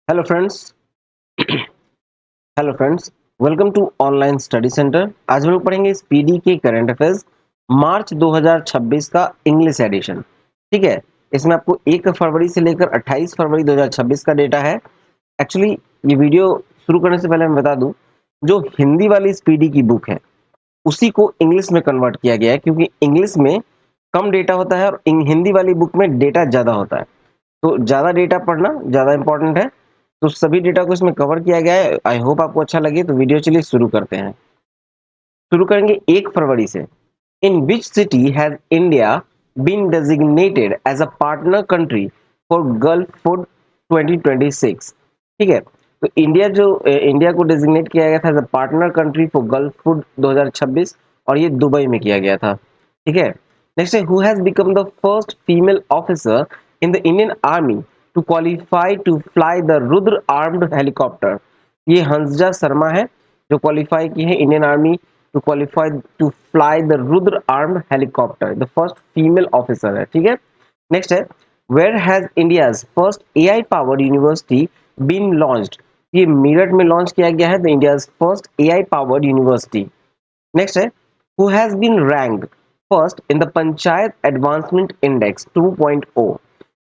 Hello friends. Hello friends, welcome to online study centre. आज हम लोग पढ़ेंगे स्पीडी के करंट अफेयर्स मार्च 2026 का इंग्लिश एडिशन। ठीक है, इसमें आपको 1 फरवरी से लेकर 28 फरवरी 2026 का डेटा है। एक्चुअली ये वीडियो शुरू करने से पहले मैं बता दूं, जो हिंदी वाली स्पीडी की बुक है उसी को इंग्लिश में कन्वर्ट किया गया है, क्योंकि इंग्लिश में कम डेटा होता है और हिंदी वाली बुक में डेटा ज़्यादा होता है। तो ज़्यादा डेटा पढ़ना ज़्यादा इंपॉर्टेंट है, तो सभी डेटा को इसमें कवर किया गया है। आई होप आपको अच्छा लगे, तो वीडियो चलिए शुरू करते हैं। शुरू करेंगे 1 फरवरी से। In which city has India been designated as a partner country for Gulf food 2026। ठीक है, तो इंडिया को डेजिग्नेट किया गया था as a partner country for Gulf food 2026, और ये दुबई में किया गया था। ठीक है, नेक्स्ट है, who has become the first female officer in the Indian army to qualify to fly the Rudra armed helicopter. ये हंसजा शर्मा है जो क्वालिफाई की है Indian army to qualify to fly the Rudra armed helicopter. The first female officer है। ठीक है, next है, where has India's first AI powered university been launched. ये मेरठ में लॉन्च किया गया है, the India's first AI powered university. Next है, who has been ranked first in the panchayat advancement index 2.0।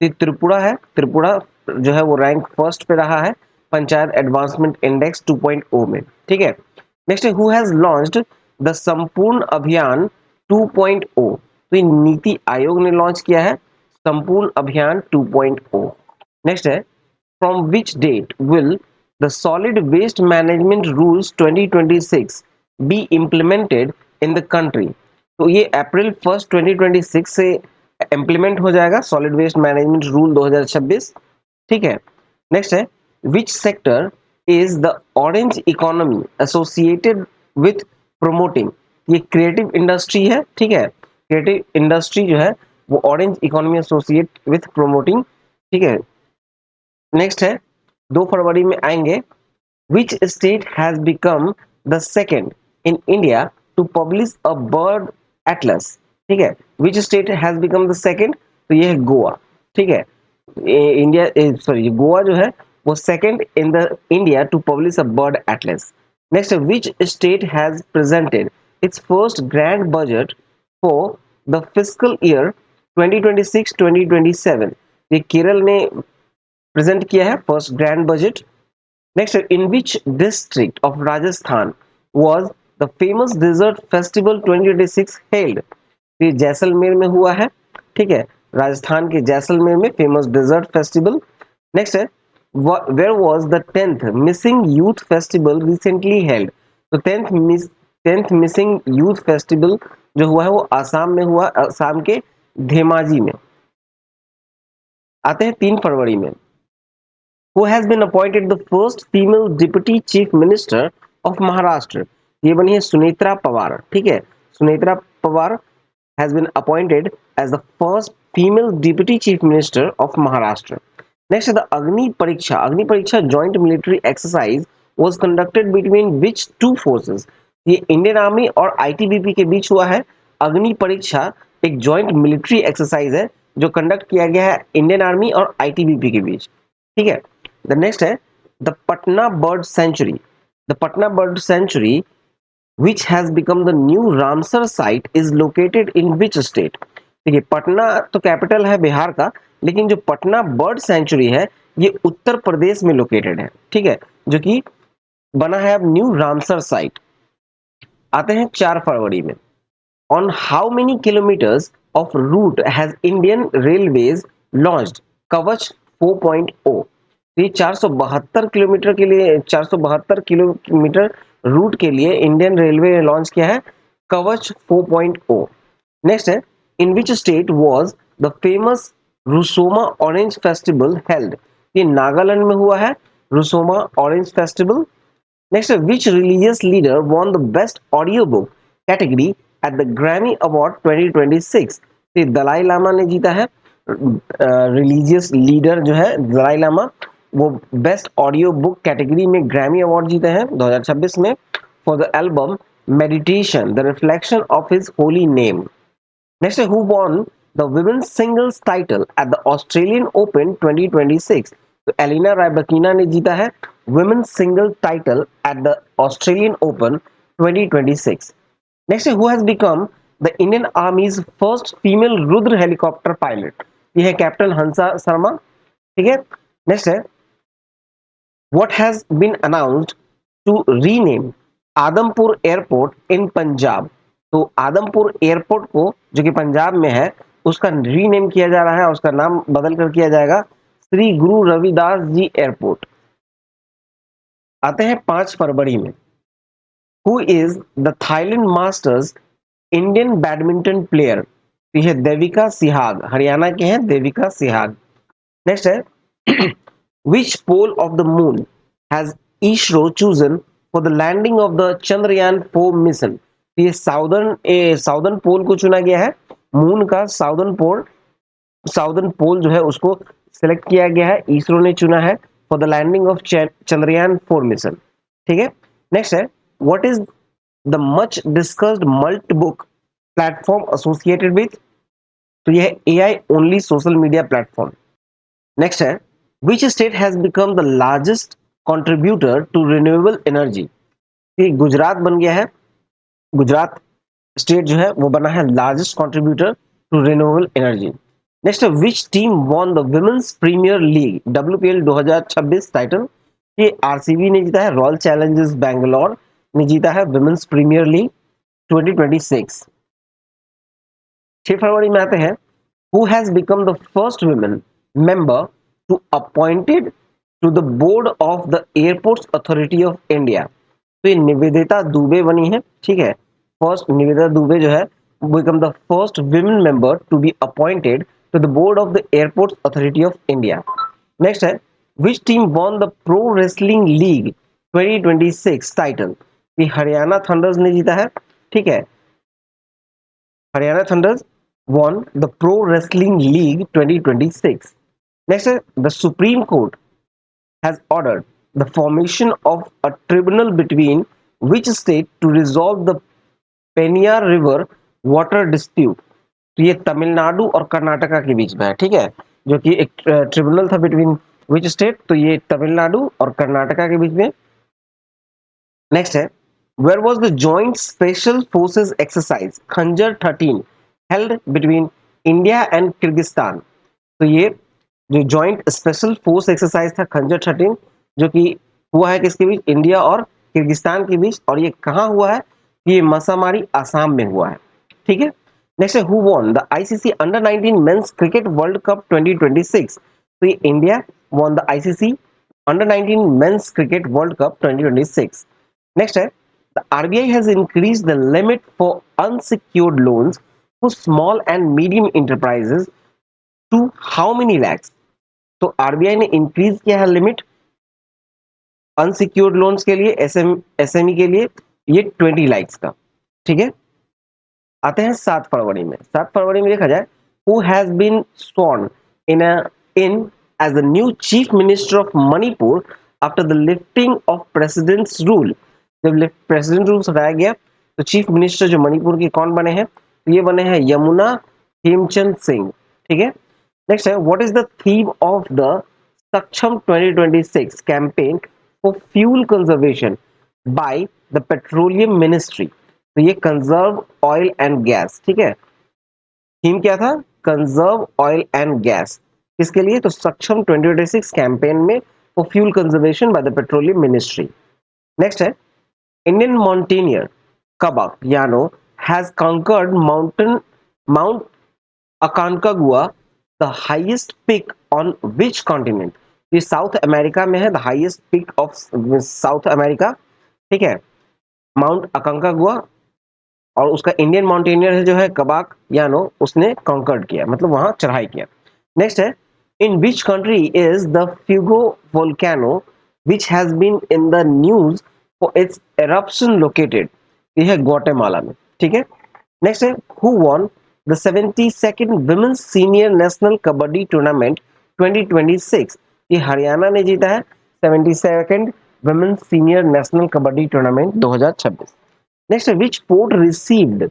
ये त्रिपुरा है, त्रिपुरा जो है वो रैंक फर्स्ट पे रहा है पंचायत एडवांसमेंट इंडेक्स 2.0 में। ठीक है, नेक्स्ट है, हु हैज लॉन्च्ड द संपूर्ण अभियान 2.0। तो ये नीति आयोग ने लॉन्च किया है संपूर्ण अभियान 2.0। नेक्स्ट है, from which date will the solid waste management rules 2026 be implemented in the country. तो ये अप्रैल 1 2026 से इम्प्लीमेंट हो जाएगा सॉलिड वेस्ट मैनेजमेंट रूल 2026। ठीक है, नेक्स्ट है, which sector is the orange economy associated with promoting. ये क्रिएटिव इंडस्ट्री है। ठीक है, क्रिएटिव इंडस्ट्री जो है वो orange economy associate with promoting. ठीक है, नेक्स्ट है, 2 फरवरी में आएंगे, which state has become the second in India to publish a bird atlas। ठीक है, which state has become the second, तो ये है गोवा। ठीक है, इंडिया सॉरी गोवा जो है वो second in the India to publish a bird atlas. Next, which state has presented its first grand budget for the fiscal year 2026-2027। ये केरल ने प्रेजेंट किया है first grand budget. Next, in which district of Rajasthan was the famous desert festival 2026 held? ये जैसलमेर में हुआ है। ठीक है, राजस्थान के जैसलमेर में फेमस डेजर्ट फेस्टिवल। नेक्स्ट है, where was the 10th Mising youth festival recently held. तो 10th मिसिंग यूथ फेस्टिवल जो हुआ है वो आसाम में हुआ, आसाम के धेमाजी में। आते हैं 3 फरवरी में, who has been appointed the first female deputy chief minister of Maharashtra। ये बनी है सुनेत्रा पवार। ठीक है, Sunetra Pawar has been appointed as the first female deputy chief minister of Maharashtra। Next है the अग्नि परीक्षा। अग्नि परीक्षा joint military exercise was conducted between which two forces। ये इंडियन आर्मी और आईटीबीपी के बीच हुआ है। अग्नि परीक्षा एक जॉइंट मिलिट्री एक्सरसाइज है जो कंडक्ट किया गया है इंडियन आर्मी और आईटीबीपी के बीच। ठीक है, द नेक्स्ट है, the Patna bird sanctuary. The Patna bird sanctuary which has become the new Ramsar site is located in which state। देखिए, पटना तो कैपिटल है बिहार का, लेकिन जो पटना बर्ड सेंचुरी है ये उत्तर प्रदेश में लोकेटेड है। ठीक है, जो कि बना है अब न्यू रामसर साइट। आते हैं 4 फरवरी में, on how many kilometres of route has Indian railways launched Kavach 4.0। तो ये 472 किलोमीटर के लिए, 472 किलोमीटर रूट के लिए इंडियन रेलवे ने लॉन्च किया है कवच 4.0। नेक्स्ट है, in which state was the famous Rusoma orange festival held. ये नागालैंड में हुआ है Rusoma orange festival. Next, which religious leader won the Best Audiobook category at the Grammy Award 2026? तो दलाई लामा ने जीता है। रिलीजियस लीडर जो है दलाई लामा, वो बेस्ट ऑडियो बुक कैटेगरी में ग्रैमी अवार्ड जीते हैं 2026 में for the album meditation the reflection of his holy name. Next, who won the women's singles title at the Australian Open 2026? तो एलिना रायबकीना ने जीता है women's single title at the Australian Open 2026। Next है, who has become the Indian army's first female Rudra helicopter pilot? ये है captain Hansa Sharma. ठीक है। Next है, what has been announced to rename Adampur airport in Punjab? तो आदमपुर एयरपोर्ट को, जो कि पंजाब में है, उसका रीनेम किया जा रहा है, उसका नाम बदल कर किया जाएगा श्री गुरु रविदास जी एयरपोर्ट। आते हैं 5 फरवरी में। Who is the Thailand masters Indian badminton player? तो यह देविका सिहाग, हरियाणा के हैं देविका सिहाग। नेक्स्ट है, which pole of the moon has ISRO chosen for the landing of the Chandrayaan-4 mission? ये साउदर्न पोल को चुना गया है, मून का साउदर्न पोल जो है उसको सिलेक्ट किया गया है, इसरो ने चुना है for the landing of Chandrayaan 4 mission. ठीक है। नेक्स्ट है, what is the much discussed Moltbook platform associated with? तो यह है AI only social media platform. Next है, which state has become the largest contributor to renewable energy? ये गुजरात बन गया है, गुजरात स्टेट जो है वो बना है largest contributor to renewable energy. Next है, which team won the women's premier league WPL 2026 title? ये आरसीबी ने जीता है, रॉयल चैलेंजर्स बैंगलोर ने जीता है वुमेन्स प्रीमियर लीग 2026। 6 फरवरी में आते हैं, who has become the first women member to appointed to the board of the airports authority of India? तो ये निवेदिता दुबे बनी है। ठीक है, फर्स्ट निवेदिता दुबे जो है become the first women member to be appointed to the board of the airports authority of India. Next है, which team won the pro wrestling league 2026 title? ये हरियाणा थंडर्स ने जीता है। ठीक है, Haryana Thunders won the Pro Wrestling League 2026. Next, the Supreme Court has ordered the formation of a tribunal between which state to resolve the Peñar River water dispute? तो ये तमिलनाडु और कर्नाटका के बीच में है। ठीक है, जो कि एक ट्रिब्यूनल था बिटवीन विच स्टेट? तो ये तमिलनाडु और कर्नाटका के बीच में। नेक्स्ट है, where was the joint special forces exercise Khanjar 13 held between India and Kyrgyzstan? तो ये जो जॉइंट स्पेशल फोर्स एक्सरसाइज था खंजर 13, जो कि हुआ है किसके बीच? इंडिया और किर्गिस्तान के बीच। और ये कहाँ हुआ है? ये मसामारी आसाम में हुआ है। ठीक है। नेक्स्ट है, who won the ICC under 19 men's cricket world cup 2026? तो ये India won the ICC under 19 men's cricket world cup 2026। Next है, the RBI has increased the limit for unsecured loans for small and medium enterprises to how many lakhs? तो RBI ने increase किया है limit unsecured loans के लिए, SME के लिए, ये 20 लाख का। ठीक है। आते हैं 7 फरवरी में। 7 फरवरी में देखा जाए, who has been sworn in as the new chief minister of Manipur after the lifting of president's rule? जब प्रेसिडेंट रूल हटाया गया तो चीफ मिनिस्टर जो मणिपुर के कौन बने हैं? ये बने हैं यमुना हेमचंद सिंह। ठीक है। नेक्स्ट है, what is the theme of the सक्षम 2026 campaign for fuel conservation by the petroleum ministry? तो ये कंजर्व ऑयल एंड गैस। ठीक है, थीम क्या था? Conserve oil and gas. किसके लिए? तो सक्षम 2026 कैंपेन में for fuel conservation by the petroleum ministry. Next है, Indian mountaineer Kabak Yano has conquered Mount Aconcagua, the highest peak on which continent? ये साउथ अमेरिका में है, the highest peak of south America. ठीक है, mount अकांकागुआ। और उसका Indian mountaineer है जो है कबाक यानो, उसने कॉन्कर्ड किया, मतलब वहां चढ़ाई किया। नेक्स्ट है, in which country is the Fuego volcano which has been in the news for its eruption located? ये है ग्वाटेमाला में। ठीक है। नेक्स्ट है, who won the 72nd women's senior national kabaddi tournament 2026? ये हरियाणा ने जीता है 72nd women's senior national kabaddi tournament 2026। Next, which port received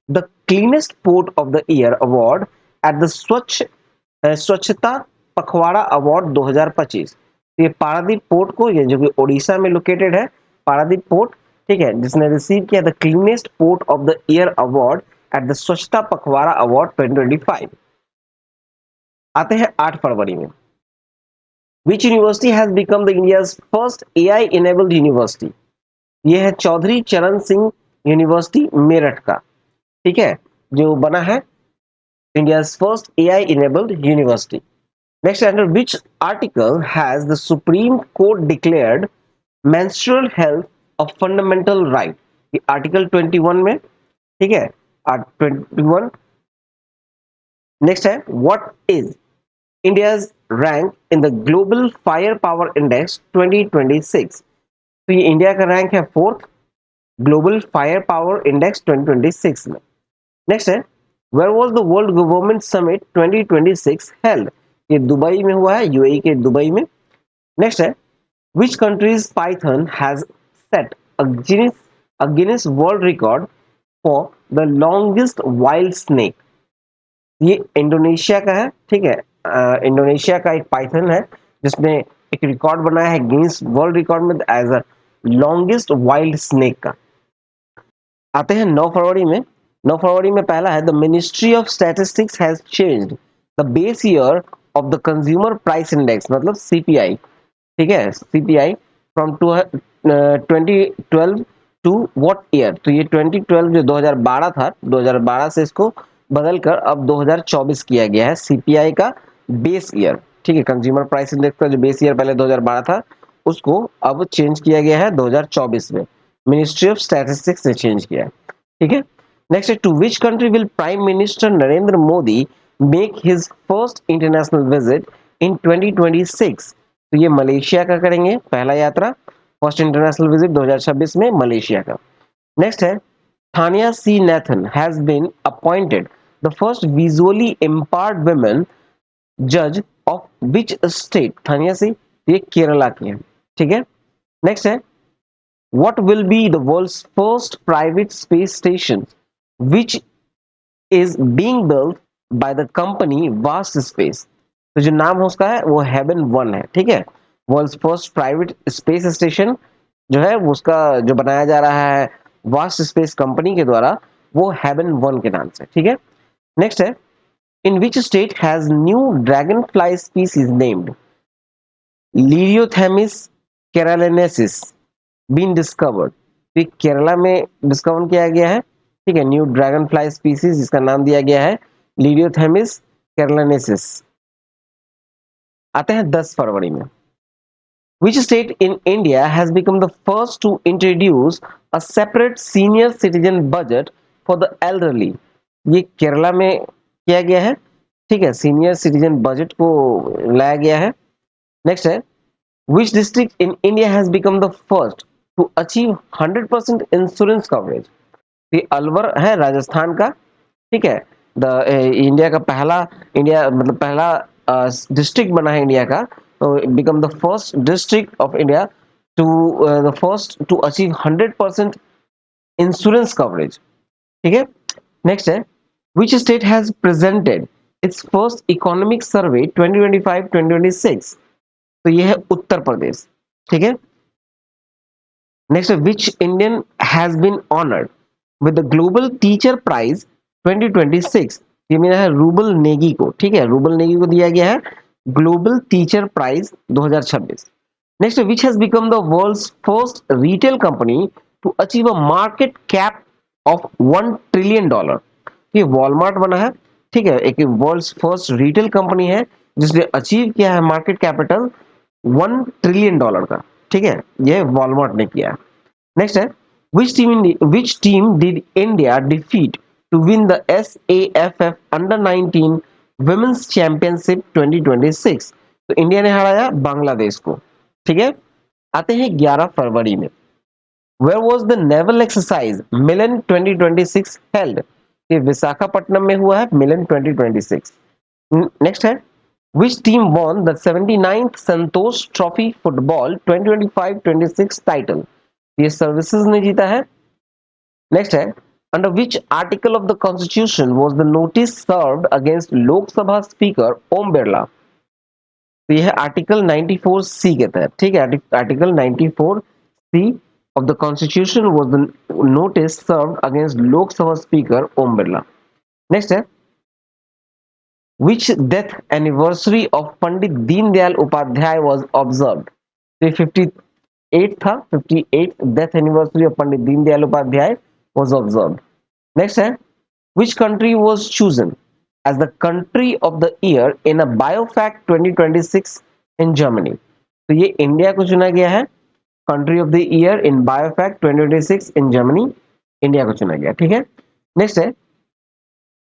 the cleanest port of the year award at the स्वच्छता पखवाड़ा अवार्ड 2025? तो ये पारादीप पोर्ट को, ये जो कि ओडिशा में लोकेटेड है पारादीप पोर्ट, ठीक है, जिसने रिसीव किया the cleanest port of the year award at the स्वच्छता पखवाड़ा अवार्ड 2025। आते हैं 8 फरवरी में। Which university has become the India's first AI enabled university? ये है चौधरी चरण सिंह यूनिवर्सिटी मेरठ का, ठीक है, जो बना है India's first AI enabled university. Next, under which article has the supreme court declared menstrual health a fundamental right? ये आर्टिकल 21 में, ठीक है, 21। नेक्स्ट है, what is India's rank in the global fire power index 2026? तो ये India का rank है 4th global fire power index 2026 में। नेक्स्ट है, where was the world government summit 2026 held? ये दुबई में हुआ है, यूएई के दुबई में। नेक्स्ट है, which country's python has set a Guinness World Record for the longest wild snake? ये इंडोनेशिया का है, ठीक है, इंडोनेशिया का एक पाइथन है जिसने एक रिकॉर्ड बनाया है गिनीज वर्ल्ड रिकॉर्ड में as a longest wild snake का। आते हैं 9 फरवरी में। 9 फरवरी में पहला है, the ministry of statistics has changed the base year of the consumer price index, मतलब सीपीआई, ठीक है, CPI from 2012 to what year? तो ये 2012 जो 2012 था, 2012 से इसको बदलकर अब 2024 किया गया है सीपीआई का बेस ईयर, ठीक है, कंज्यूमर प्राइस इंडेक्स का जो बेस ईयर पहले 2012 था उसको अब चेंज किया गया है 2024 में, मिनिस्ट्री ऑफ स्टैटिस्टिक्स ने चेंज किया है, ठीक है। नेक्स्ट है, to which country will prime minister Narendra Modi make his first international visit in 2026? तो ये मलेशिया का करेंगे पहला यात्रा, फर्स्ट इंटरनेशनल विजिट 2026 में मलेशिया का। नेक्स्ट है, Thaniya C Nathan has been appointed the first visually impaired women जज of which state? Thaniya C, ये केरला की है, ठीक है। नेक्स्ट है, what will be the world's first private space station which is being built by the company Vast Space? तो जो नाम है उसका है वो हेवन 1 है, ठीक है, world's first private space station जो है वो उसका जो बनाया जा रहा है वास्ट स्पेस कंपनी के द्वारा, वो हेवन 1 के नाम से, ठीक है। नेक्स्ट है, in which state has new dragonfly species named Lyriothemis keralensis been discovered? तो केरला में डिस्कवर किया गया है, ठीक है, न्यू ड्रैगन फ्लाई स्पीसीज जिसका नाम दिया गया है लीरियोथेमिस केरालेनेसिस। आते हैं 10 फरवरी में। Which state in India has become the first to introduce a separate senior citizen budget for the elderly? ये केरला में किया गया है, ठीक है, सीनियर सिटीजन बजट को लाया गया है। नेक्स्ट है, which district in India has become the first to achieve 100% insurance coverage? ये अलवर है राजस्थान का, ठीक है, द इंडिया का पहला, इंडिया मतलब पहला डिस्ट्रिक्ट बना है इंडिया का, तो become the first district of India to the first to achieve 100% insurance coverage, ठीक है। नेक्स्ट है, which state has presented its first economic survey 2025-2026? तो ये है उत्तर प्रदेश, ठीक है। नेक्स्ट है, which Indian has been honoured with the global teacher prize 2026? ये मिला है रूबल नेगी को, ठीक है, रूबल नेगी को दिया गया है global teacher prize 2026। Next, which has become the world's first retail company to achieve a market cap of $1 trillion? ये वॉलमार्ट बना है, ठीक है, एक वर्ल्ड्स फर्स्ट रिटेल कंपनी है जिसने अचीव किया है मार्केट कैपिटल $1 ट्रिलियन का, ठीक है, ये वॉलमार्ट ने किया है। नेक्स्ट है, which team did India defeat to win the SAFF Under 19 Women's Championship 2026? तो इंडिया ने हराया बांग्लादेश को, ठीक है। आते हैं 11 फरवरी में। Where was the naval exercise Milan 2026 held? ये विशाखापट्टनम में हुआ है मिलन 2026। नेक्स्ट है, which team won the 79th Santosh trophy football 2025-26 title? ये सर्विसेज ने जीता है। नेक्स्ट है, under which article of the constitution was the notice served against Lok Sabha speaker Om Birla? तो यह आर्टिकल 94 सी के तहत, ठीक है, article 94 C of the constitution was the notice served against Lok Sabha speaker Om Birla. Next है, which death anniversary of Pandit Deendayal Upadhyaya was observed। तो ये 58 था, 58 death anniversary of Pandit Deendayal Upadhyaya was observed। Next है, which country was chosen as the country of the year in a biofact 2026 in Germany। तो ये India को चुना गया है country of the year in बायोफैक्ट 2026 इन जर्मनी, इंडिया को चुना गया, ठीक है। नेक्स्ट है,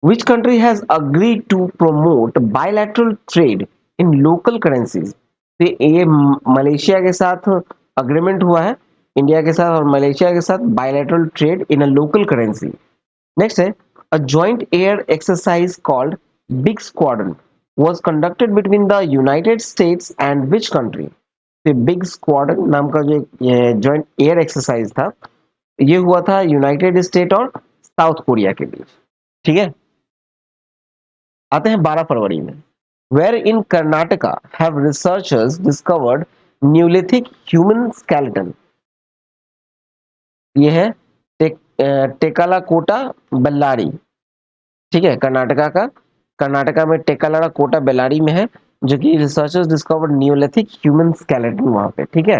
which country has agreed to promote bilateral trade in local currencies। तो ये मलेशिया के साथ अग्रीमेंट हुआ है, इंडिया के साथ और मलेशिया के साथ bilateral trade in a local currency. Next है, a joint air exercise called Big Squadron was conducted between the United States and which country। तो बिग स्क्वाड्रन नाम का जो जॉइंट एयर एक्सरसाइज था, ये हुआ था यूनाइटेड स्टेट और साउथ कोरिया के बीच, ठीक है। आते हैं 12 फरवरी में, where in Karnataka have researchers discovered neolithic human skeleton. ये है टेकालाकोटा बेल्लारी, ठीक है, कर्नाटका में टेकालाड़ा कोटा बेल्लारी में है, जो कि researchers discovered neolithic human skeleton वहां पे, ठीक है।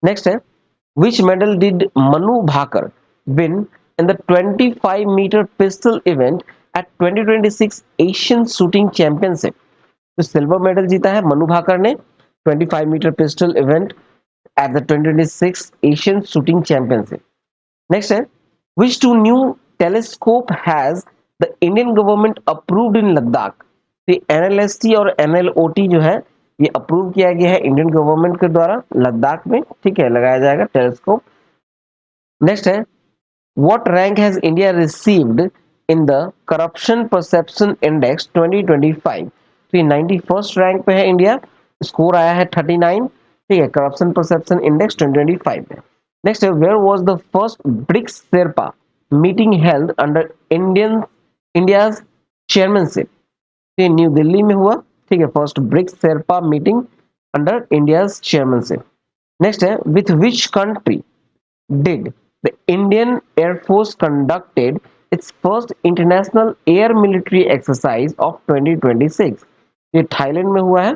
नेक्स्ट है, which medal did Manu Bhakar win in the 25 meter pistol event at 2026 Asian Shooting Championship। तो सिल्वर मेडल जीता है मनु भाकर ने 25 metre pistol event at the 2026 Asian shooting championship. Next है, which two new telescope has the Indian government approved in Ladakh। तो एनएलएसटी और एनएलओटी जो है ये अप्रूव किया गया है इंडियन गवर्नमेंट के द्वारा लद्दाख में, ठीक है, लगाया जाएगा टेलीस्कोप। नेक्स्ट है, what rank has India received in the corruption perception index 2025। तो ये 91st रैंक पे है इंडिया, स्कोर आया है 39, ठीक है, करप्शन परसेप्शन इंडेक्स 2025 में। नेक्स्ट है, where was the first BRICS sherpa meeting held under India's chairmanship. ये न्यू दिल्ली में हुआ, ठीक है, first BRICS sherpa meeting under India's chairmanship. Next है, with which country did the Indian air force conducted its first international air military exercise of 2026। ये Thailand में हुआ है,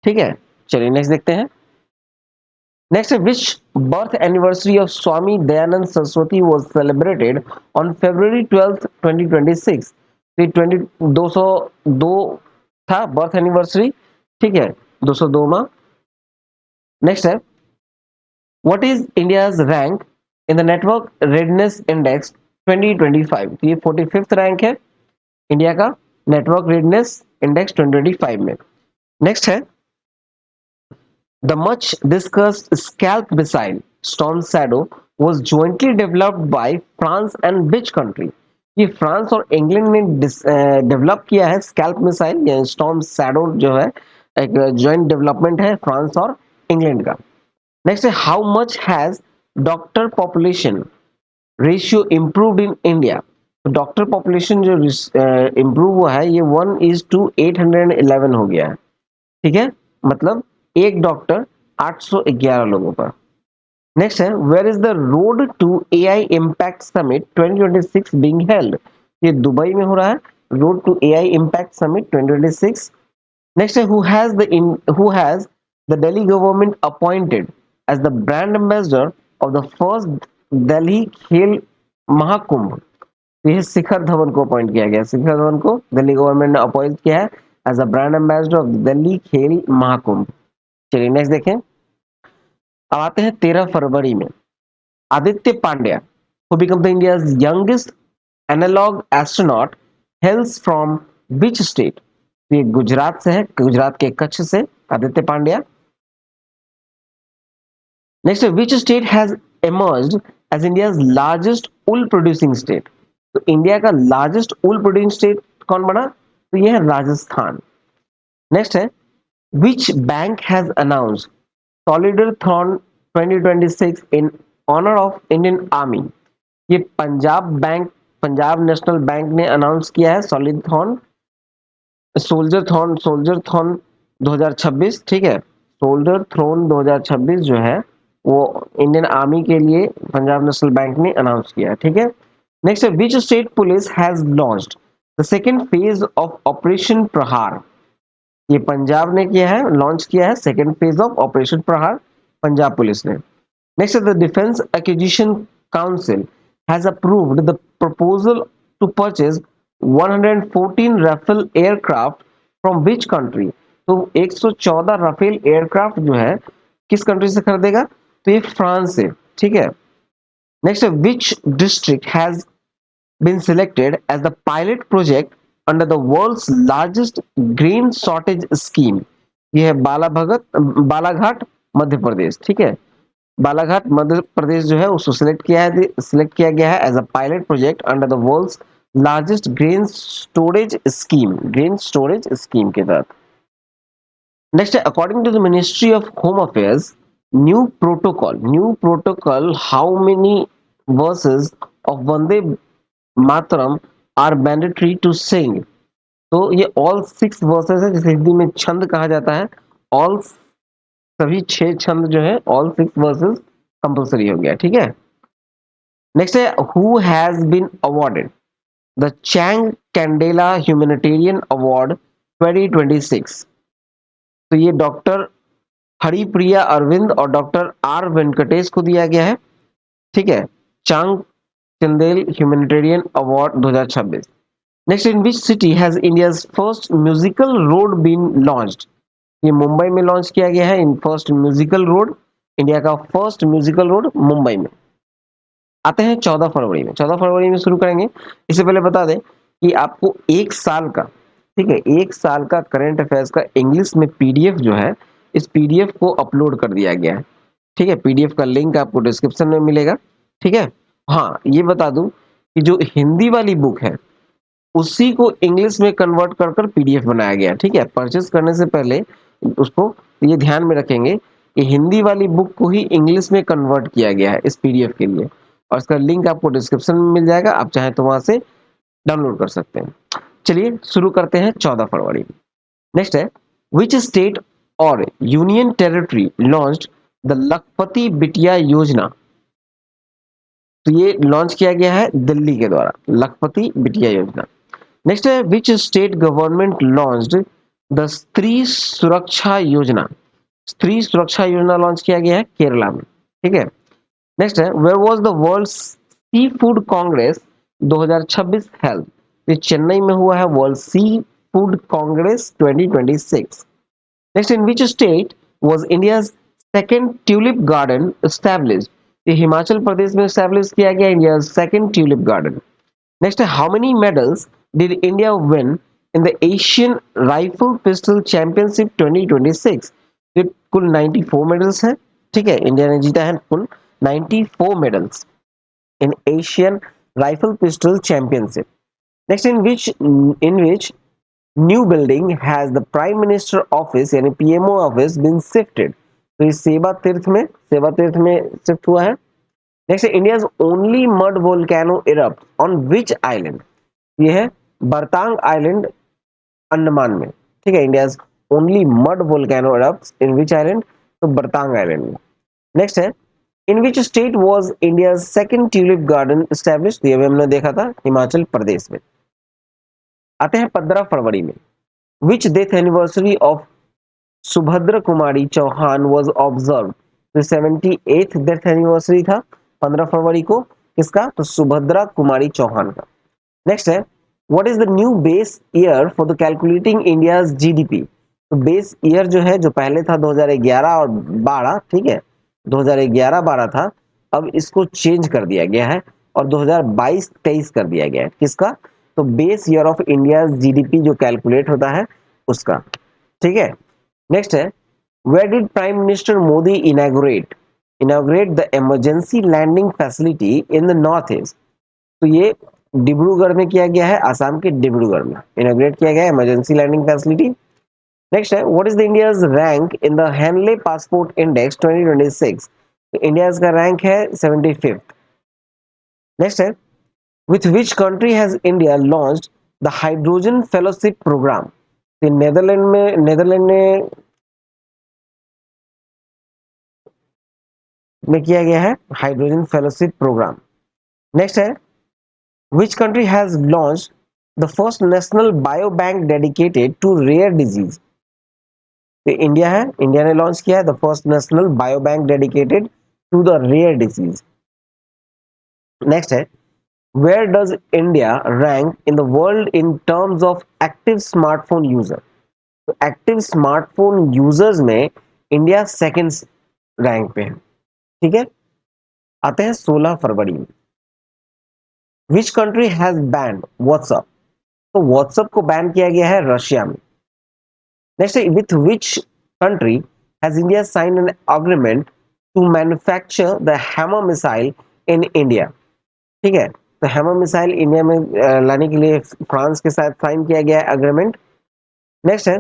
ठीक है। चलिए नेक्स्ट देखते हैं। नेक्स्ट है, which birth anniversary of Swami Dayanand Saraswati was celebrated on February 12th 2026। तो 202 था बर्थ एनिवर्सरी, ठीक है, 202वां। नेक्स्ट है, what is India's rank in the network redness index 2025। तो ये 45th रैंक है इंडिया का नेटवर्क रेडनेस इंडेक्स 2025 में। नेक्स्ट है, the much discussed scalp missile Storm Shadow was jointly developed by France and which country। ये France और England ने develop किया है स्कैल्प मिसाइल या स्टॉर्म शैडो जो है, एक जॉइंट डेवलपमेंट है फ्रांस और इंग्लैंड का। नेक्स्ट है, how much has doctor population ratio improved in India. तो डॉक्टर पॉपुलेशन जो इम्प्रूव हुआ है ये 1:811 हो गया है, ठीक है, मतलब एक डॉक्टर 811 लोगों पर। नेक्स्ट है, where is the road to AI impact summit 2026 being held. ये दुबई में हो रहा है, road to AI impact summit 2026। Next है, who has the Delhi government appointed as the brand ambassador of the first Delhi Khel Mahakumbh. ये शिखर धवन को अपॉइंट किया गया, शिखर धवन को दिल्ली गवर्नमेंट ने अपॉइंट किया है as a brand ambassador of Delhi Khel Mahakumbh. चलिए नेक्स्ट देखें। अब आते हैं 13 फरवरी में, Aditya Pandya who become the India's youngest analog astronaut hails from which state। ये गुजरात से है, गुजरात के कच्छ से Aditya Pandya. Next, which state has emerged as India's largest wool producing state। तो इंडिया का लार्जेस्ट wool producing स्टेट कौन बना, तो ये है राजस्थान। नेक्स्ट है, which bank has announced Solidarthon 2026 in honor of Indian Army। ये पंजाब नेशनल बैंक ने अनाउंस किया है सोल्जर थॉन 2026, ठीक है। सोल्जर थ्रोन 2026 जो है वो इंडियन आर्मी के लिए पंजाब नेशनल बैंक ने अनाउंस किया है, ठीक है। नेक्स्ट है, which state police has launched the second phase of operation प्रहार। ये पंजाब ने किया है, लॉन्च किया है सेकेंड फेज ऑफ ऑपरेशन प्रहार, पंजाब पुलिस ने। Next, the Defense Acquisition Council has approved the proposal to purchase 114 Rafale aircraft from which country? तो 114 राफेल एयरक्राफ्ट जो है किस कंट्री से खरीदेगा? तो ये फ्रांस से, ठीक है। Next, which district has been selected as the pilot project under the world's largest grain shortage scheme? ये है बालाघाट मध्य प्रदेश, ठीक है। बालाघाट मध्य प्रदेश जो है उसको सिलेक्ट किया गया है as a pilot project under the world's largest grain storage scheme के तहत। नेक्स्ट है, according to the ministry of home affairs, new protocol how many verses of Vande Mataram are mandatory to sing. तो ये ऑल 6 वर्सेस है जिसे हिंदी में छंद कहा जाता है। ऑल सभी 6 छंद जो है ऑल 6 वर्सेस कंपलसरी हो गया, ठीक है। नेक्स्ट है, who has been awarded the Chang Candela humanitarian award 2026। तो ये डॉक्टर हरिप्रिया अरविंद और डॉक्टर आर वेंकटेश को दिया गया है, ठीक है। Chang Chandel humanitarian award 2026। Next, in which city has India's first musical road been launched. ये मुंबई में लॉन्च किया गया है इन फर्स्ट म्यूजिकल रोड, इंडिया का फर्स्ट म्यूजिकल रोड मुंबई में। आते हैं 14 फरवरी में, 14 फरवरी में शुरू करेंगे। इससे पहले बता दें कि आपको एक साल का, ठीक है, एक साल का करंट अफेयर्स का इंग्लिश में पीडीएफ जो है, इस पीडीएफ को अपलोड कर दिया गया है, ठीक है। पीडीएफ का लिंक आपको डिस्क्रिप्शन में मिलेगा, ठीक है। हाँ, ये बता दूं कि जो हिंदी वाली बुक है उसी को इंग्लिश में कन्वर्ट कर कर पीडीएफ बनाया गया, ठीक है। परचेस करने से पहले उसको ये ध्यान में रखेंगे कि हिंदी वाली बुक को ही इंग्लिश में कन्वर्ट किया गया है इस पीडीएफ के लिए, और इसका लिंक आपको डिस्क्रिप्शन में मिल जाएगा, आप चाहें तो वहां से डाउनलोड कर सकते हैं। चलिए शुरू करते हैं 14 फरवरी। नेक्स्ट है, विच स्टेट और यूनियन टेरिटरी लॉन्च्ड द लखपति बिटिया योजना। तो ये लॉन्च किया गया है दिल्ली के द्वारा, लखपति बिटिया योजना। नेक्स्ट है, which state government launched the स्त्री सुरक्षा योजना। स्त्री सुरक्षा योजना लॉन्च किया गया है केरला में, ठीक है। नेक्स्ट है, where was the world seafood congress 2026 held. ये चेन्नई में हुआ है world seafood congress 2026। Next, in which state was India's second tulip garden established. ये हिमाचल प्रदेश में एस्टैब्लिश किया गया India second tulip garden. Next है, how many medals did India win in the Asian rifle pistol championship 2026। ये कुल 94 medals हैं, ठीक है। इंडिया ने जीता है कुल 94 medals in Asian rifle pistol championship. Next, in which new building has the prime minister office यानी पीएमओ ऑफिस बीन शिफ्टेड। तो ये सेवा तीर्थ में शिफ्ट हुआ है। Next, India's only mud volcano erupt on which island. ये है बरतांग आइलैंड, अंडमान में, ठीक है। India's only mud volcano erupts in which island, तो बरतांग आइलैंड में। नेक्स्ट है, in which state was India's second tulip garden established. ये भी हमने देखा था हिमाचल प्रदेश में। आते हैं 15 फरवरी में, विच death anniversary of Subhadra Kumari Chauhan was observe. तो 78th डेथ एनिवर्सरी था 15 फरवरी को, किसका? तो सुभद्रा कुमारी चौहान का। नेक्स्ट है, what is the new base year for the calculating India's GDP. तो बेस ईयर जो है, जो पहले था 2011 और 12, ठीक है, 2011-12 था, अब इसको चेंज कर दिया गया है और 2022-23 कर दिया गया है। किसका? तो base year of India GDP जो कैलकुलेट होता है उसका, ठीक है। नेक्स्ट है, where did prime minister Modi inaugurate the emergency landing facility in the north east. तो ये डिब्रूगढ़ में किया गया है, आसाम के डिब्रूगढ़ में इनॉग्रेट किया गया है इमरजेंसी लैंडिंग फैसिलिटी। नेक्स्ट है, what is the India's rank in the Henley passport index 2026। तो इंडिया का रैंक है 75th। नेक्स्ट है, with which country has India launched the hydrogen fellowship program। तो नीदरलैंड में किया गया है हाइड्रोजन फेलोशिप प्रोग्राम। नेक्स्ट है, which country has launch the first national bio bank dedicated to rare disease. तो India है, India ने लॉन्च किया है the first national bio bank dedicated to the rare disease. Next है, where does India rank in the world in terms of active smartphone user. तो active smartphone users में India second rank पे है। ठीक है, आते हैं 16 फरवरी में। Which country has banned WhatsApp. तो व्हाट्सएप को बैन किया गया है रशिया में। Next, with which country has India sign an agreement to manufacture the hammer missile in India. ठीक है, तो हैमर मिसाइल इंडिया में लाने के लिए फ्रांस के साथ साइन किया गया है अग्रीमेंट। नेक्स्ट है,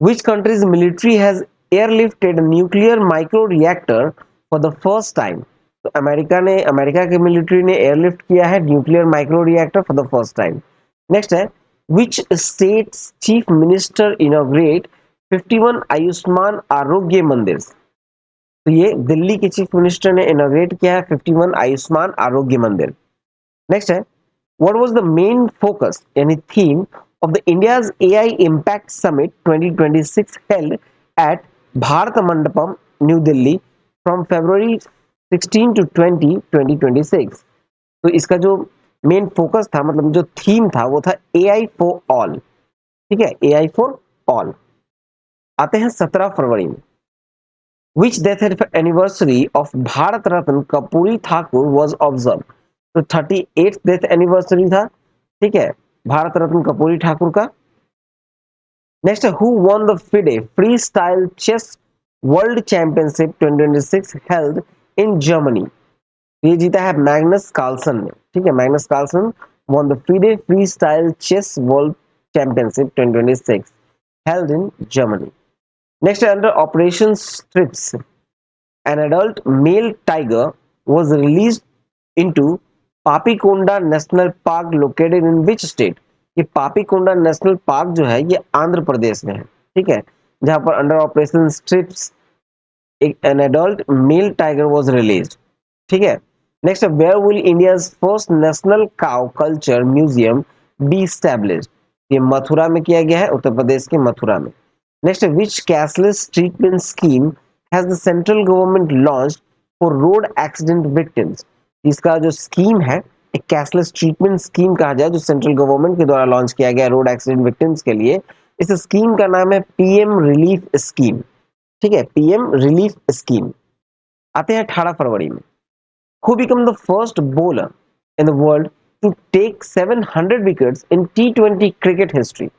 which country's military has airlifted a nuclear micro reactor for the first time। तो अमेरिका के मिलिट्री ने एयरलिफ्ट किया है nuclear micro reactor for the first time. Next है, which state's chief minister inaugurate 51 Ayushman आरोग्य मंदिर। तो ये दिल्ली के चीफ मिनिस्टर ने इनोग्रेट किया है 51 आयुष्मान आरोग्य मंदिर। नेक्स्ट है, what was the main focus यानी theme of the India's AI Impact Summit 2026 held at Bharat Mandapam, New Delhi from February 16 to 20, 2026। तो इसका जो मेन फोकस था, मतलब जो थीम था, वो था AI फॉर ऑल। ठीक है, AI फॉर ऑल। आते हैं 17 फरवरी में। Which death anniversary of Bharat Ratna Kapuri Thakur was observed। तो 38th डेथ एनिवर्सरी था, ठीक है, भारत रत्न कपूरी ठाकुर का। Next, who won the FIDE free style chess world championship 2026 held in Germany. ये जीता है मैग्नस कार्लसन ने। ठीक है, Magnus Carlsen won the FIDE free style chess world championship 2026 held in Germany. Next, under operation Stripes an adult male tiger was released into Papikonda national park located in which state. ये Papikonda national park जो है ये आंध्र प्रदेश में है। ठीक है, जहां पर अंडर ऑपरेशन स्ट्रिप्स एक an adult male tiger was released. ठीक है, next, where will India's first national cow culture museum be established. ये मथुरा में किया गया है, उत्तर प्रदेश के मथुरा में। Next, which cashless treatment scheme has the central government launched for road accident victims. इसका जो स्कीम है, एक कैशलेस ट्रीटमेंट स्कीम कहा जाए, जो सेंट्रल गवर्नमेंट के द्वारा लॉन्च किया गया रोड एक्सीडेंट विक्टिम्स के लिए। इस स्कीम का नाम है पीएम रिलीफ स्कीम। ठीक है, पीएम रिलीफ स्कीम। आते हैं 18 फरवरी में। Who become the first bowler in the world to take 700 wickets in T20 cricket history.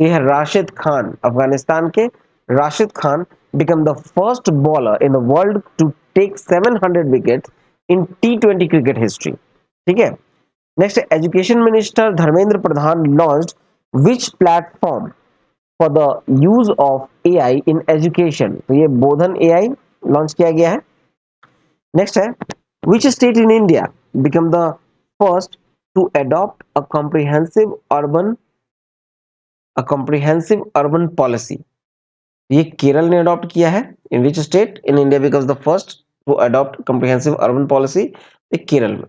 ये है राशिद खान, अफगानिस्तान के Rashid Khan become the first bowler in the world to take 700 wickets in T20 cricket history. ठीक है, next, education minister Dharmendra Pradhan launched which platform for the use of AI in education. तो ये बोधन AI launch किया गया है। नेक्स्ट है, which state in India become the first to adopt a comprehensive urban policy। ये केरल ने अडॉप्ट किया है। In which state in India becomes the first to adopt comprehensive urban policy। ये केरल में।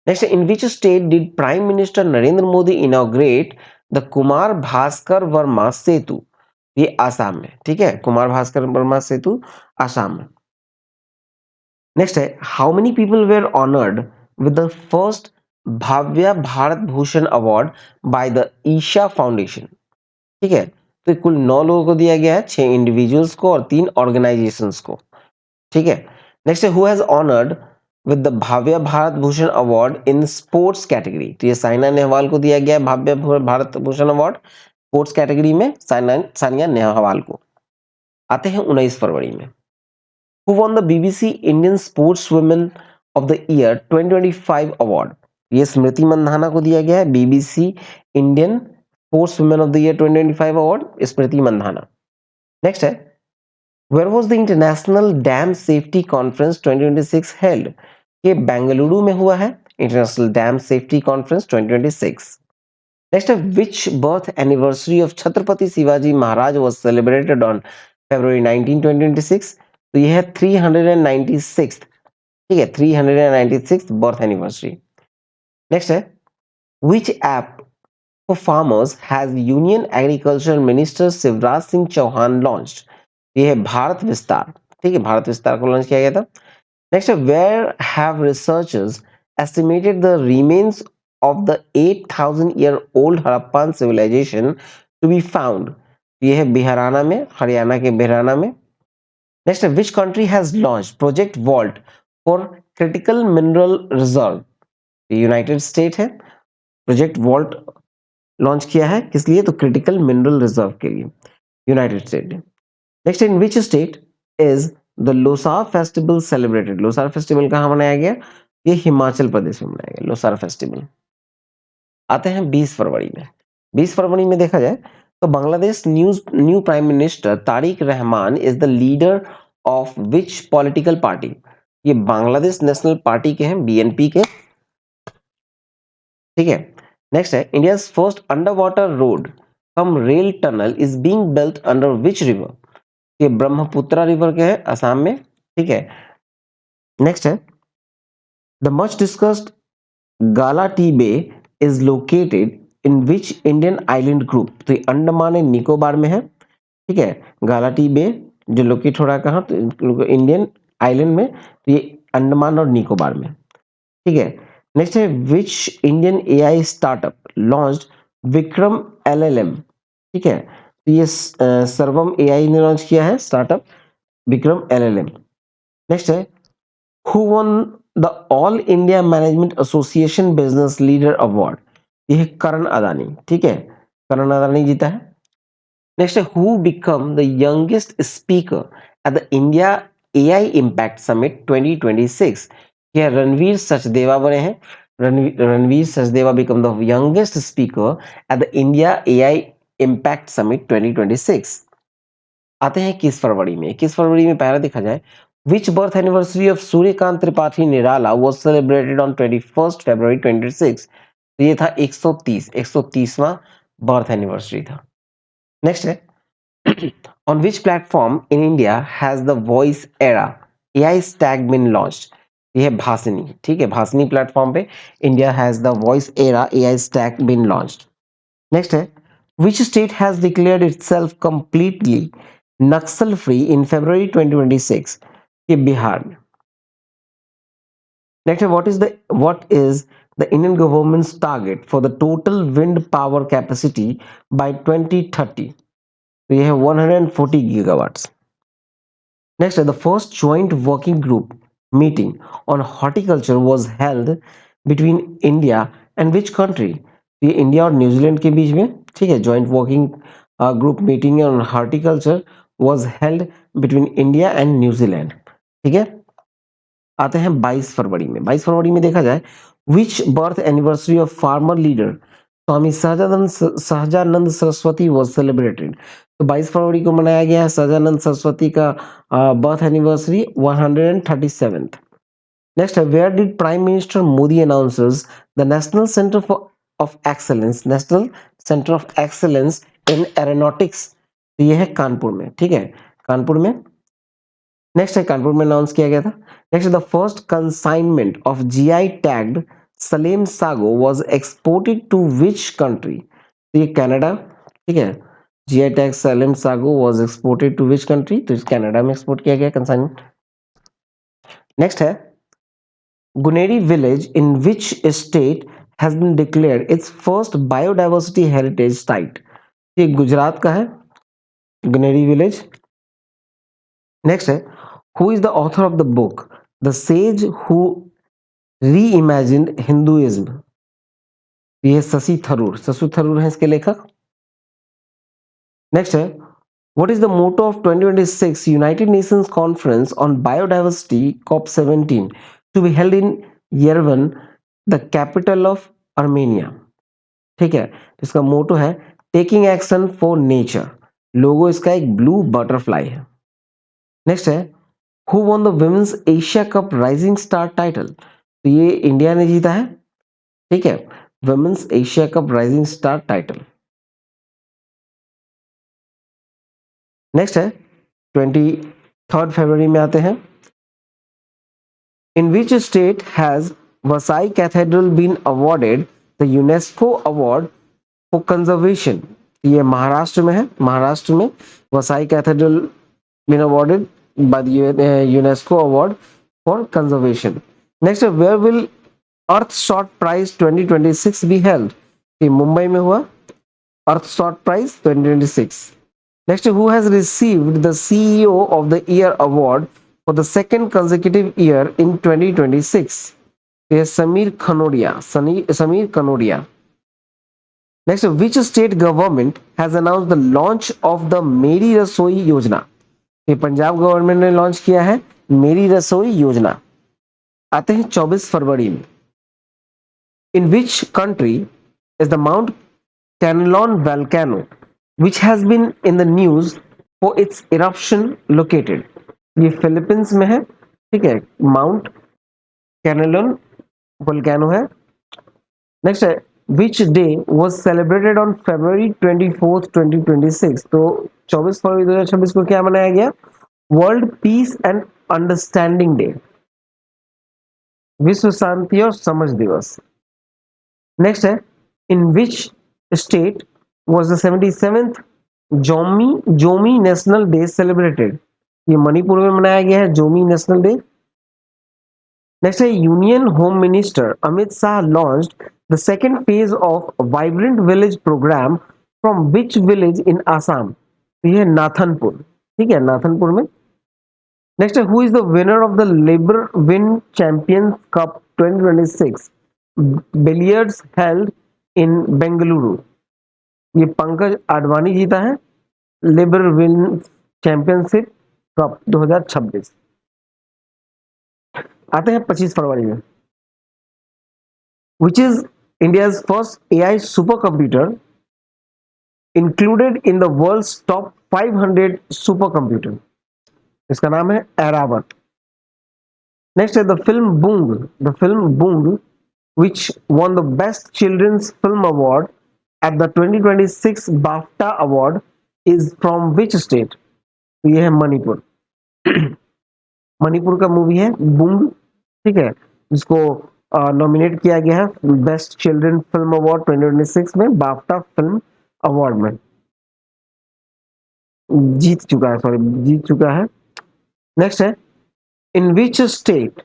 Next, in which state did prime minister Narendra Modi inaugurate the Kumar Bhaskar Varma Setu. ये आसाम में। ठीक है, कुमार भास्कर वर्मा सेतु आसाम में। नेक्स्ट है, how many people were honoured with the first Bhavya Bharat Bhushan award by the Isha foundation. ठीक है, तो कुल 9 लोगों को दिया गया है, 6 इंडिविजुअल्स को और 3 ऑर्गेनाइजेशंस को। ठीक है, नेक्स्ट है, who has honoured with the Bhavya Bharat Bhushan award in sports category. तो ये साइना नेहवाल को दिया गया है Bhavya Bharat Bhushan award sports category में, सानिया नेहवाल को। आते हैं 19 फरवरी में। Who won the BBC Indian Sportswoman of the Year 2025 award। ये स्मृति मंधाना को दिया गया है BBC Indian sports women of the year 2025 award, Smriti Mandhana. Next है, where was the international dam safety conference 2026 held. ये बेंगलुरु में हुआ है international dam safety conference 2026। Next है which birth anniversary of Chhatrapati Shivaji Maharaj was celebrated on February 19, 2026। तो ये है 396, ठीक है, 396 बर्थ एनिवर्सरी। नेक्स्ट है which app for farmers has union agriculture minister Shivraj Singh Chouhan launched. ये है भारत विस्तार, ठीक है, भारत विस्तार को लॉन्च किया गया था। नेक्स्ट है where have researchers estimated the remains of the 8000 year old Harappan civilisation to be found. ये है बिहाराना में, हरियाणा के बिहाराना में। नेक्स्ट है which country has launch Project Vault for critical mineral reserve. United State है, प्रोजेक्ट वॉल्ट लॉन्च किया है किस लिए, तो क्रिटिकल मिनरल रिजर्व के लिए, यूनाइटेड स्टेट ने। Next in which state is the Losar festival celebrated. Losar festival कहाँ मनाया गया, ये हिमाचल प्रदेश में मनाया गया लोसार फेस्टिवल। आते हैं 20 फरवरी में। 20 फरवरी में देखा जाए तो Bangladesh new prime minister Tariq Rahman is the leader of which political party. ये बांग्लादेश नेशनल पार्टी के हैं, बीएनपी के, ठीक है। नेक्स्ट है India first under water road cum rail tunnel is being built under which river. ये ब्रह्मपुत्रा रिवर के है असम में, ठीक है। नेक्स्ट है the much discussed Galathea bay is located in which Indian island group. तो ये अंडमान एंड निकोबार में है, ठीक है। गाला टी बे जो लोकेट हो रहा है कहाँ, तो इंडियन आइलैंड में, तो ये अंडमान और निकोबार में, ठीक है। नेक्स्ट है which Indian AI startup launched Vikram LLM, ठीक है। तो ये सर्वम एआई ने लॉन्च किया है स्टार्टअप विक्रम एलएलएम। नेक्स्ट है who one the all India management association business leader award. ये है करण अदानी, ठीक है, करण अदानी जीता है। नेक्स्ट है who become the youngest speaker at the India AI impact summit 2026। यह रणवीर सचदेवा बने हैं। Ranveer Sachdeva become the youngest speaker at the India AI impact summit 2026। आते हैं 21 फरवरी में। 21 फरवरी में पहला देखा जाए which birth anniversary of Suryakant Tripathi Nirala was celebrated on 21 February 2026। तो ये था 130वां बर्थ एनिवर्सरी था। नेक्स्ट है on which platform in India has the voice era AI stack been launched। ये है भाषिनी, ठीक है, भाषिनी प्लेटफॉर्म पे India has the voice era AI stack been launched। Next है which state has declared itself completely Naxal free in February 2026। ये बिहार में। Next है what is the Indian government's target for the total wind power capacity by 2030। तो ये है 140 gigawatts. Next, the first joint working group meeting on horticulture was held between India and which country? ये India और New Zealand के बीच में, ठीक है, joint working group meeting on horticulture was held between India and New Zealand, ठीक है। आते हैं 22 फरवरी में। 22 फरवरी में देखा जाए which birth anniversary of farmer leader Swami Sahajanand Saraswati was celebrated. तो 22 फरवरी को मनाया गया है सहजानंद सरस्वती का बर्थ एनिवर्सरी 137th। नेक्स्ट है where did prime minister Modi announces the national centre for of excellence, national centre of excellence in aeronautics. तो ये है कानपुर में, ठीक है, कानपुर में। नेक्स्ट है कानपुर में अनाउंस किया गया था। Next the first consignment of GI tagged Salem sago was exported to which country. तो ये कनाडा, ठीक है, GI tag Salem sago was exported to which country, तो कनाडा में एक्सपोर्ट किया गया कंसाइनमेंट। नेक्स्ट है Guneri village in which state has been declared its first biodiversity heritage site. ये गुजरात का है गुनेरी विलेज। नेक्स्ट है who is the author of the book the sage who reimagined Hinduism. ये शशि थरूर है इसके लेखक। नेक्स्ट है what is the motto of 2026 United Nations conference on biodiversity COP 17 to be held in Yerevan the capital of Armenia, ठीक है। इसका मोटो है taking action for nature. Logo इसका एक ब्लू बटरफ्लाई है। नेक्स्ट है who won the women's Asia cup rising star title. तो ये इंडिया ने जीता है, ठीक है। Women's Asia cup rising star title. Next है 23 फरवरी में आते हैं। In which state has Vasai cathedral been awarded the UNESCO award for conservation. ये महाराष्ट्र में है, महाराष्ट्र में Vasai cathedral been awarded by the UNESCO award for conservation. Next, where will Earthshot prize 2026 be held. ये मुंबई में हुआ Earthshot prize 2026। Next, who has received the CEO of the Year award for the second consecutive year in 2026? Yes, Samir Khanodia. Samir Khanodia. Next, which state government has announced the launch of the मेरी रसोई योजना? ये Punjab government ने launch किया है मेरी रसोई योजना। आते हैं 24 फरवरी में। In which country is the Mount Canelon volcano which has been in the news for its eruption located? ये फिलीपींस में है, ठीक है, माउंट कैनेलोन वोल्केनो है। नेक्स्ट है which day was celebrated on February 24, 2026। तो 24 फरवरी 2026 को क्या मनाया गया? World peace and understanding day, विश्व शांति और समझ दिवस। नेक्स्ट है in which state was the 77th Zomi Zomi national day celebrated. ये मणिपुर में मनाया गया है जोमी नेशनल डे। नेक्स्ट है union home minister Amit Shah launched the second phase of vibrant village programme from which village in Assam. ये है नाथनपुर, ठीक है, नाथनपुर में। नेक्स्ट है who is the winner of the labour win champions cup 2026 billiards held in Bengaluru. ये पंकज आडवाणी जीता है लेबर विन चैंपियनशिप कप 2026। आते हैं 25 फरवरी में। Which is India's first AI super computer included in the world's top 500 super computer. इसका नाम है एरावत। नेक्स्ट है the film Boong which won the best children's film award at the 2026 BAFTA award is from which state? ये है मणिपुर। मणिपुर का movie है बूंग, ठीक है, जिसको नॉमिनेट किया गया है बेस्ट चिल्ड्रन फिल्म अवार्ड 2026 में बाफ्टा फिल्म अवार्ड में। जीत चुका है। नेक्स्ट है in which state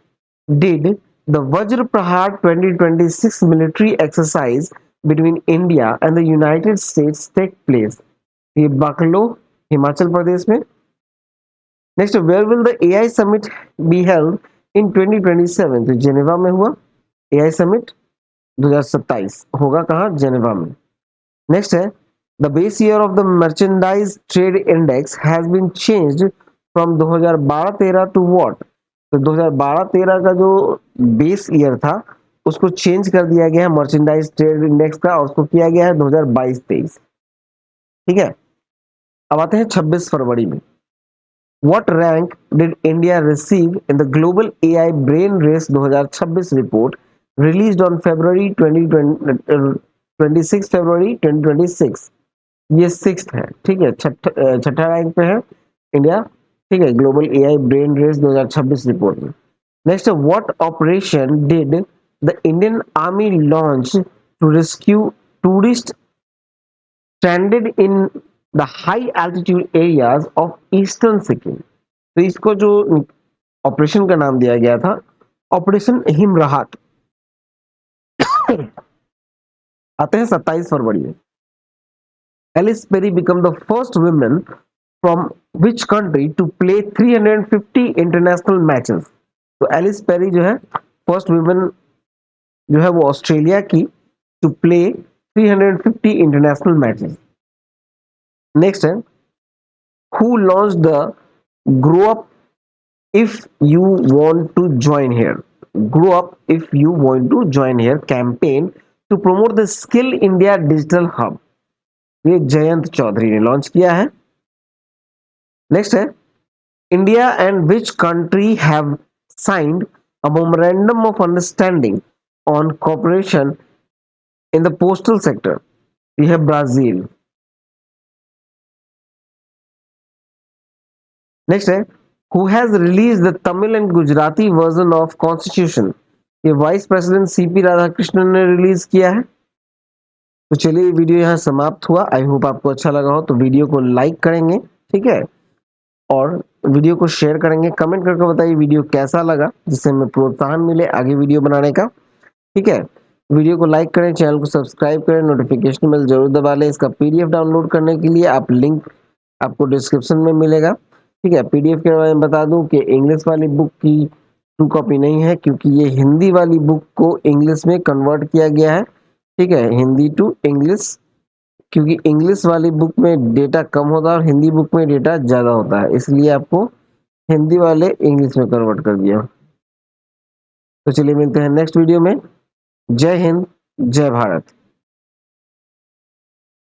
did the Vajra Prahar 2026 military exercise between India and the United States take place. ये बकलो हिमाचल प्रदेश में। Next, where will the AI summit be held in 2027? तो Geneva में हुआ एआई समिट 2027 होगा कहाँ? जेनेवा में। नेक्स्ट है the base year of the merchandise trade index has been changed from 2012-13 to what? तो 2012-13 का जो बेस ईयर था उसको चेंज कर दिया गया है मर्चेंडाइज ट्रेड इंडेक्स का, और उसको किया गया है 2022-23, ठीक है। अब आते हैं 26 फरवरी में। What rank did India receive in the Global AI Brain Race 2026 report released on February 2020, 26 फरवरी 2026? ये सिक्स्थ है, ठीक है, छठा रैंक पे है इंडिया, ठीक है, global AI brain race 2026 report में। Next, what operation did the Indian army launch to rescue tourist stranded in the high altitude areas of eastern Sikkim? तो इसको जो ऑपरेशन का नाम दिया गया था ऑपरेशन हिमराहट। आते हैं 27 फरवरी में। Ellyse Perry become the first women from which country to play 350 international matches. तो एलिस पेरी जो है फर्स्ट वुमेन जो है वो ऑस्ट्रेलिया की to play 350 international matches. Next है who launch the grow up if you want to join here, grow up if you want to join here campaign to promote the skill India digital hub. ये जयंत चौधरी ने launch किया है। Next है India and which country have signed a memorandum of understanding on cooperation In the postal sector, we have Brazil. Next है, who has released the Tamil and Gujarati version of Constitution? ये vice president CP Radhakrishnan ने release किया है। तो चलिए video यहाँ समाप्त हुआ। आई होप आपको अच्छा लगा हो, तो वीडियो को लाइक करेंगे, ठीक है, और वीडियो को शेयर करेंगे। कमेंट करके बताइए वीडियो कैसा लगा, जिससे हमें प्रोत्साहन मिले आगे वीडियो बनाने का, ठीक है। वीडियो को लाइक करें, चैनल को सब्सक्राइब करें, नोटिफिकेशन बेल जरूर दबा लें। इसका पीडीएफ डाउनलोड करने के लिए आप लिंक आपको डिस्क्रिप्शन में मिलेगा, ठीक है। पीडीएफ के बारे में बता दूं कि इंग्लिश वाली बुक की 2 कॉपी नहीं है, क्योंकि ये हिंदी वाली बुक को इंग्लिश में कन्वर्ट किया गया है, ठीक है, हिंदी टू इंग्लिश, क्योंकि इंग्लिश वाली बुक में डेटा कम होता है और हिंदी बुक में डेटा ज़्यादा होता है, इसलिए आपको हिंदी वाले इंग्लिश में कन्वर्ट कर दिया। तो चलिए मिलते हैं नेक्स्ट वीडियो में। जय हिंद, जय भारत।